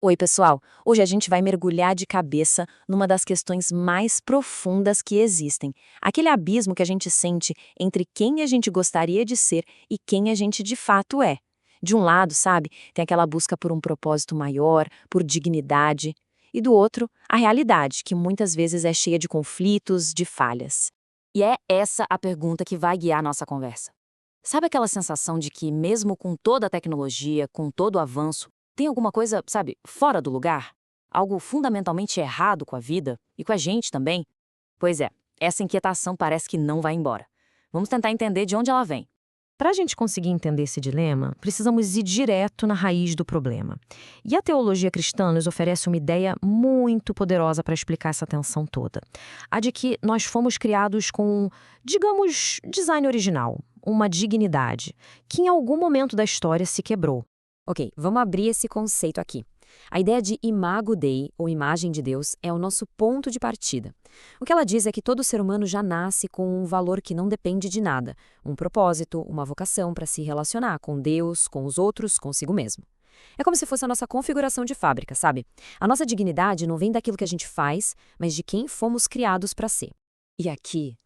Oi, pessoal! Hoje a gente vai mergulhar de cabeça numa das questões mais profundas que existem. Aquele abismo que a gente sente entre quem a gente gostaria de ser e quem a gente de fato é. De um lado, sabe, tem aquela busca por um propósito maior, por dignidade. E do outro, a realidade, que muitas vezes é cheia de conflitos, de falhas. E é essa a pergunta que vai guiar nossa conversa. Sabe aquela sensação de que, mesmo com toda a tecnologia, com todo o avanço, tem alguma coisa, sabe, fora do lugar? Algo fundamentalmente errado com a vida e com a gente também? Pois é, essa inquietação parece que não vai embora. Vamos tentar entender de onde ela vem. Para a gente conseguir entender esse dilema, precisamos ir direto na raiz do problema. E a teologia cristã nos oferece uma ideia muito poderosa para explicar essa tensão toda. A de que nós fomos criados com, digamos, design original, uma dignidade, que em algum momento da história se quebrou. Ok, vamos abrir esse conceito aqui. A ideia de imago Dei, ou imagem de Deus, é o nosso ponto de partida. O que ela diz é que todo ser humano já nasce com um valor que não depende de nada, um propósito, uma vocação para se relacionar com Deus, com os outros, consigo mesmo. É como se fosse a nossa configuração de fábrica, sabe? A nossa dignidade não vem daquilo que a gente faz, mas de quem fomos criados para ser. E aqui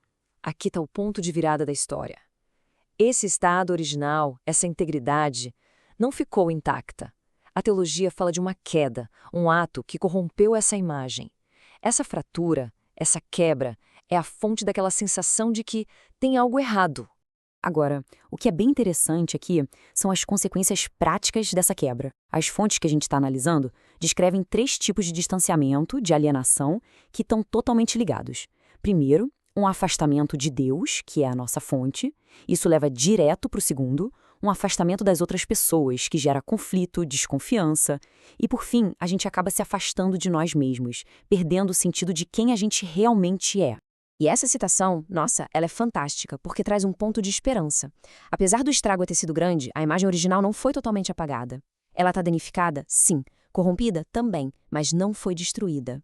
está o ponto de virada da história. Esse estado original, essa integridade, não ficou intacta. A teologia fala de uma queda, um ato que corrompeu essa imagem. Essa fratura, essa quebra, é a fonte daquela sensação de que tem algo errado. Agora, o que é bem interessante aqui são as consequências práticas dessa quebra. As fontes que a gente está analisando descrevem 3 tipos de distanciamento, de alienação, que estão totalmente ligados. Primeiro, um afastamento de Deus, que é a nossa fonte. Isso leva direto para o segundo, um afastamento das outras pessoas, que gera conflito, desconfiança. E, por fim, a gente acaba se afastando de nós mesmos, perdendo o sentido de quem a gente realmente é. E essa citação, nossa, ela é fantástica, porque traz um ponto de esperança. Apesar do estrago ter sido grande, a imagem original não foi totalmente apagada. Ela está danificada? Sim. Corrompida? Também, mas não foi destruída.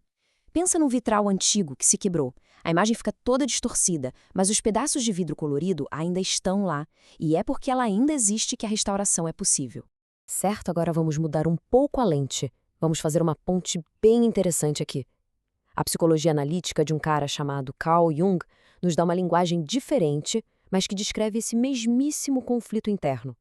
Pensa num vitral antigo que se quebrou. A imagem fica toda distorcida, mas os pedaços de vidro colorido ainda estão lá, e é porque ela ainda existe que a restauração é possível. Certo, agora vamos mudar um pouco a lente. Vamos fazer uma ponte bem interessante aqui. A psicologia analítica de um cara chamado Carl Jung nos dá uma linguagem diferente, mas que descreve esse mesmíssimo conflito interno.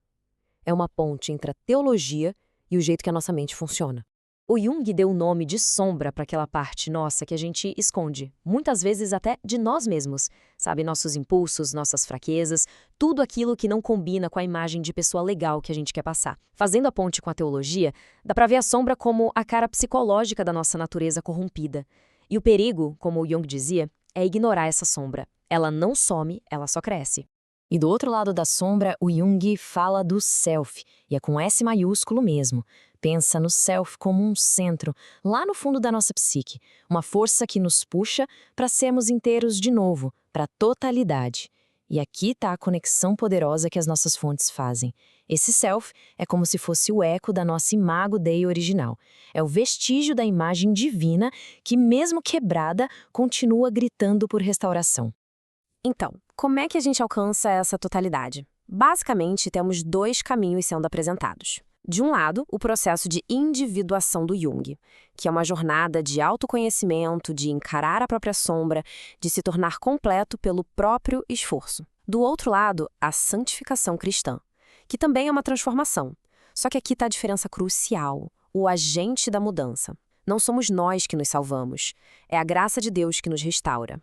É uma ponte entre a teologia e o jeito que a nossa mente funciona. O Jung deu o nome de sombra para aquela parte nossa que a gente esconde, muitas vezes até de nós mesmos, sabe? Nossos impulsos, nossas fraquezas, tudo aquilo que não combina com a imagem de pessoa legal que a gente quer passar. Fazendo a ponte com a teologia, dá para ver a sombra como a cara psicológica da nossa natureza corrompida. E o perigo, como o Jung dizia, é ignorar essa sombra. Ela não some, ela só cresce. E do outro lado da sombra, o Jung fala do self, e é com S maiúsculo mesmo. Pensa no self como um centro, lá no fundo da nossa psique, uma força que nos puxa para sermos inteiros de novo, para a totalidade. E aqui está a conexão poderosa que as nossas fontes fazem. Esse self é como se fosse o eco da nossa imago Dei original. É o vestígio da imagem divina que, mesmo quebrada, continua gritando por restauração. Então, como é que a gente alcança essa totalidade? Basicamente, temos 2 caminhos sendo apresentados. De um lado, o processo de individuação do Jung, que é uma jornada de autoconhecimento, de encarar a própria sombra, de se tornar completo pelo próprio esforço. Do outro lado, a santificação cristã, que também é uma transformação. Só que aqui está a diferença crucial, o agente da mudança. Não somos nós que nos salvamos, é a graça de Deus que nos restaura.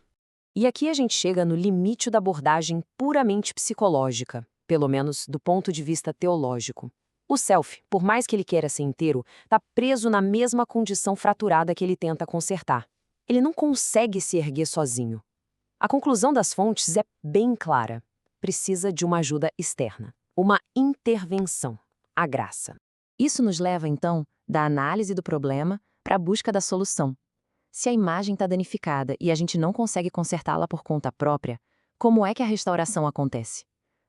E aqui a gente chega no limite da abordagem puramente psicológica, pelo menos do ponto de vista teológico. O self, por mais que ele queira ser inteiro, está preso na mesma condição fraturada que ele tenta consertar. Ele não consegue se erguer sozinho. A conclusão das fontes é bem clara. Precisa de uma ajuda externa, uma intervenção, a graça. Isso nos leva, então, da análise do problema para a busca da solução. Se a imagem está danificada e a gente não consegue consertá-la por conta própria, como é que a restauração acontece?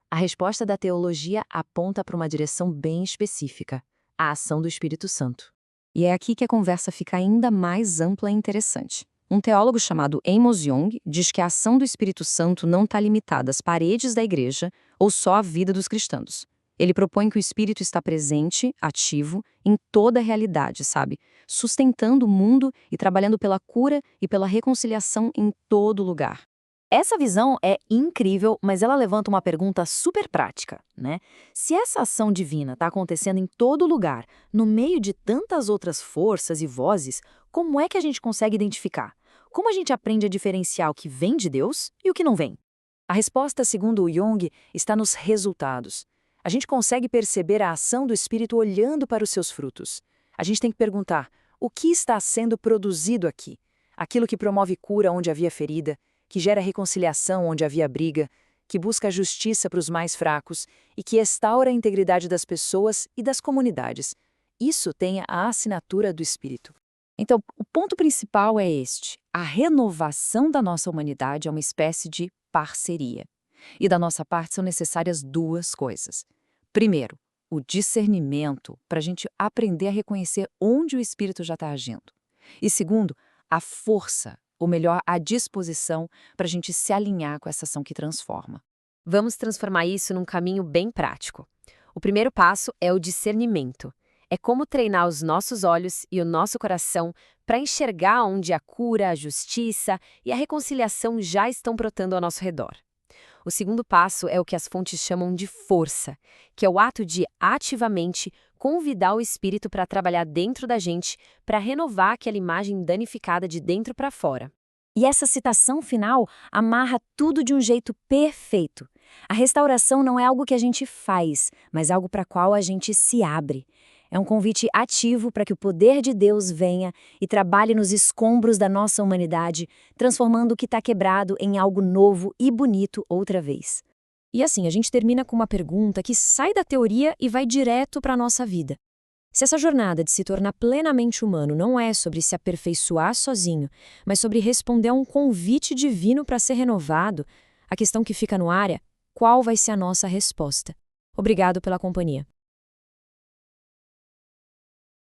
A resposta da teologia aponta para uma direção bem específica, a ação do Espírito Santo. E é aqui que a conversa fica ainda mais ampla e interessante. Um teólogo chamado Amos Yong diz que a ação do Espírito Santo não está limitada às paredes da igreja ou só à vida dos cristãos. Ele propõe que o espírito está presente, ativo, em toda a realidade, sabe? Sustentando o mundo e trabalhando pela cura e pela reconciliação em todo lugar. Essa visão é incrível, mas ela levanta uma pergunta super prática, né? Se essa ação divina está acontecendo em todo lugar, no meio de tantas outras forças e vozes, como é que a gente consegue identificar? Como a gente aprende a diferenciar o que vem de Deus e o que não vem? A resposta, segundo o Jung, está nos resultados. A gente consegue perceber a ação do Espírito olhando para os seus frutos. A gente tem que perguntar, o que está sendo produzido aqui? Aquilo que promove cura onde havia ferida, que gera reconciliação onde havia briga, que busca justiça para os mais fracos e que restaura a integridade das pessoas e das comunidades. Isso tem a assinatura do Espírito. Então, o ponto principal é este. A renovação da nossa humanidade é uma espécie de parceria. E da nossa parte são necessárias duas coisas. Primeiro, o discernimento para a gente aprender a reconhecer onde o Espírito já está agindo. E segundo, a força, ou melhor, a disposição para a gente se alinhar com essa ação que transforma. Vamos transformar isso num caminho bem prático. O primeiro passo é o discernimento. É como treinar os nossos olhos e o nosso coração para enxergar onde a cura, a justiça e a reconciliação já estão brotando ao nosso redor. O segundo passo é o que as fontes chamam de força, que é o ato de ativamente convidar o Espírito para trabalhar dentro da gente, para renovar aquela imagem danificada de dentro para fora. E essa citação final amarra tudo de um jeito perfeito. A restauração não é algo que a gente faz, mas algo para qual a gente se abre. É um convite ativo para que o poder de Deus venha e trabalhe nos escombros da nossa humanidade, transformando o que está quebrado em algo novo e bonito outra vez. E assim, a gente termina com uma pergunta que sai da teoria e vai direto para a nossa vida. Se essa jornada de se tornar plenamente humano não é sobre se aperfeiçoar sozinho, mas sobre responder a um convite divino para ser renovado, a questão que fica no ar é: qual vai ser a nossa resposta? Obrigado pela companhia.